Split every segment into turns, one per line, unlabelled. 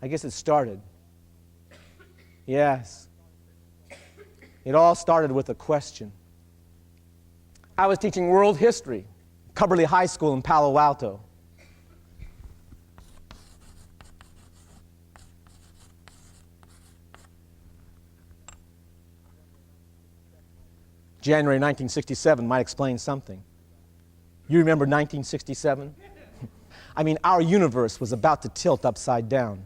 I guess it started. Yes. It all started with a question. I was teaching world history, Cubberley High School in Palo Alto. January 1967 might explain something. You remember 1967? I mean, our universe was about to tilt upside down.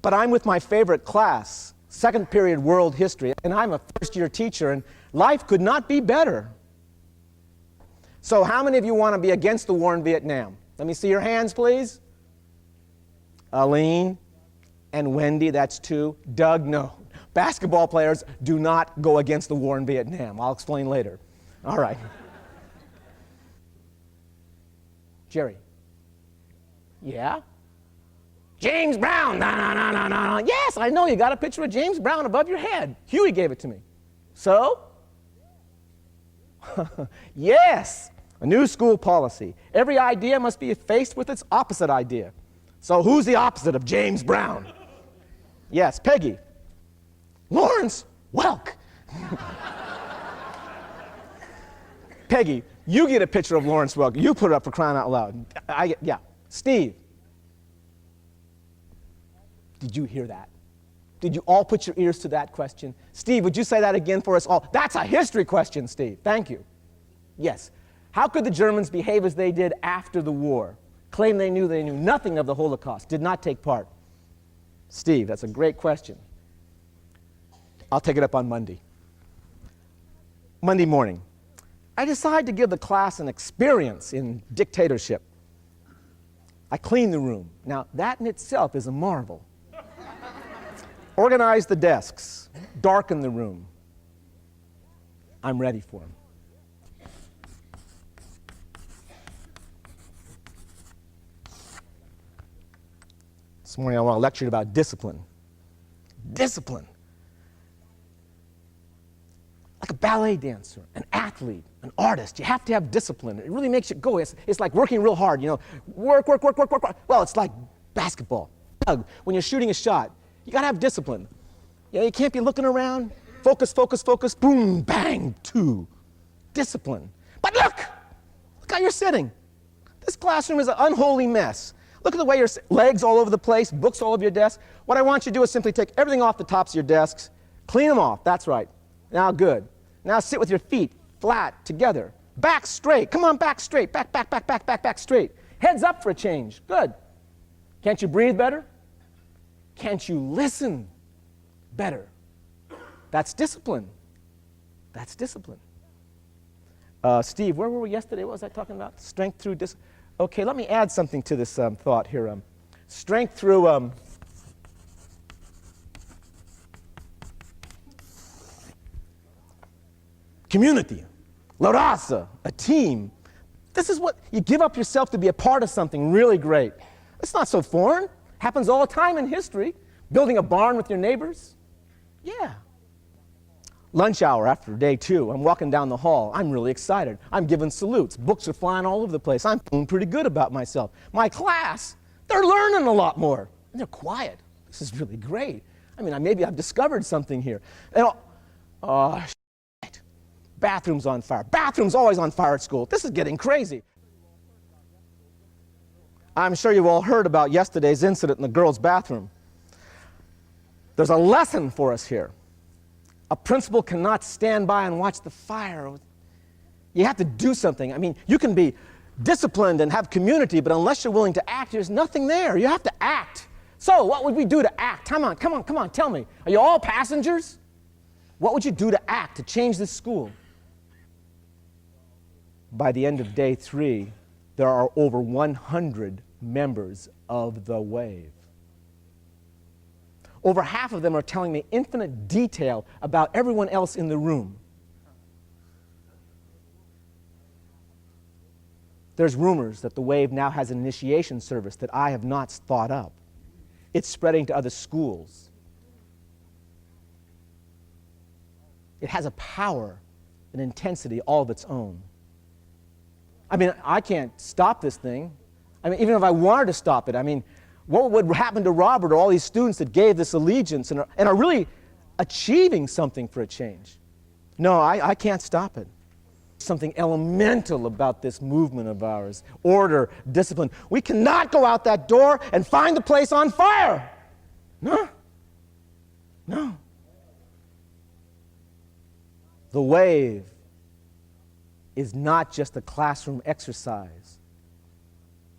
But I'm with my favorite class, second period world history, and I'm a first-year teacher, and life could not be better. So how many of you want to be against the war in Vietnam? Let me see your hands, please. Aline and Wendy, that's 2. Doug, no. Basketball players do not go against the war in Vietnam. I'll explain later. All right. Jerry. Yeah? James Brown. No, no, no, no, no. Yes, I know you got a picture of James Brown above your head. Huey gave it to me. So? Yes. A new school policy. Every idea must be faced with its opposite idea. So who's the opposite of James Brown? Yes, Peggy. Lawrence Welk. Peggy, you get a picture of Lawrence Welk. You put it up for crying out loud. Yeah. Steve. Did you hear that? Did you all put your ears to that question? Steve, would you say that again for us all? That's a history question, Steve. Thank you. Yes. How could the Germans behave as they did after the war? Claim they knew nothing of the Holocaust, did not take part. Steve, that's a great question. I'll take it up on Monday. Monday morning. I decide to give the class an experience in dictatorship. I clean the room. Now, that in itself is a marvel. Organize the desks. Darken the room. I'm ready for him. This morning I want to lecture about discipline. Discipline. Like a ballet dancer, an athlete, an artist, you have to have discipline. It really makes you go. It's like working real hard, you know. Work. Well, it's like basketball. When you're shooting a shot, you got to have discipline. You know, you can't be looking around. Focus, boom, bang, 2. Discipline. But look how you're sitting. This classroom is an unholy mess. Look at the way your legs all over the place, books all over your desk. What I want you to do is simply take everything off the tops of your desks, clean them off. That's right. Now, good. Now sit with your feet flat together. Back straight. Come on, back straight. Back straight. Heads up for a change. Good. Can't you breathe better? Can't you listen better? That's discipline. That's discipline. Steve, where were we yesterday? What was I talking about? Strength through discipline. Okay, let me add something to this thought here. Strength through community, la raza, a team. This is what you give up yourself to be a part of something really great. It's not so foreign. Happens all the time in history. Building a barn with your neighbors. Yeah. Lunch hour after day 2, I'm walking down the hall. I'm really excited. I'm giving salutes. Books are flying all over the place. I'm feeling pretty good about myself. My class, they're learning a lot more. And they're quiet. This is really great. I mean, maybe I've discovered something here. Shit. Bathroom's on fire. Bathroom's always on fire at school. This is getting crazy. I'm sure you've all heard about yesterday's incident in the girls' bathroom. There's a lesson for us here. A principal cannot stand by and watch the fire. You have to do something. I mean, you can be disciplined and have community, but unless you're willing to act, there's nothing there. You have to act. So what would we do to act? Come on, tell me. Are you all passengers? What would you do to act, to change this school? By the end of day 3, there are over 100 members of the Wave. Over half of them are telling me infinite detail about everyone else in the room. There's rumors that the Wave now has an initiation service that I have not thought up. It's spreading to other schools. It has a power, an intensity all of its own. I mean, I can't stop this thing. I mean, even if I wanted to stop it, I mean, What would happen to Robert or all these students that gave this allegiance and are really achieving something for a change? No, I can't stop it. Something elemental about this movement of ours. Order, discipline. We cannot go out that door and find the place on fire. No. No. The wave is not just a classroom exercise.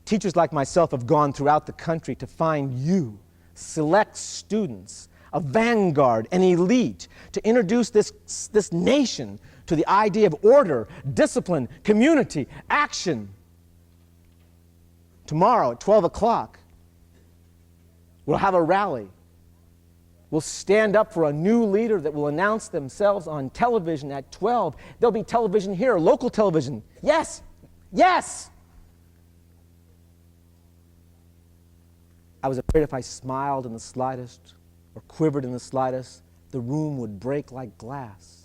Teachers like myself have gone throughout the country to find you, select students, a vanguard, an elite, to introduce this nation to the idea of order, discipline, community, action. Tomorrow at 12 o'clock, we'll have a rally. We'll stand up for a new leader that will announce themselves on television at 12. There'll be television here, local television. Yes, yes. I was afraid if I smiled in the slightest or quivered in the slightest, the room would break like glass.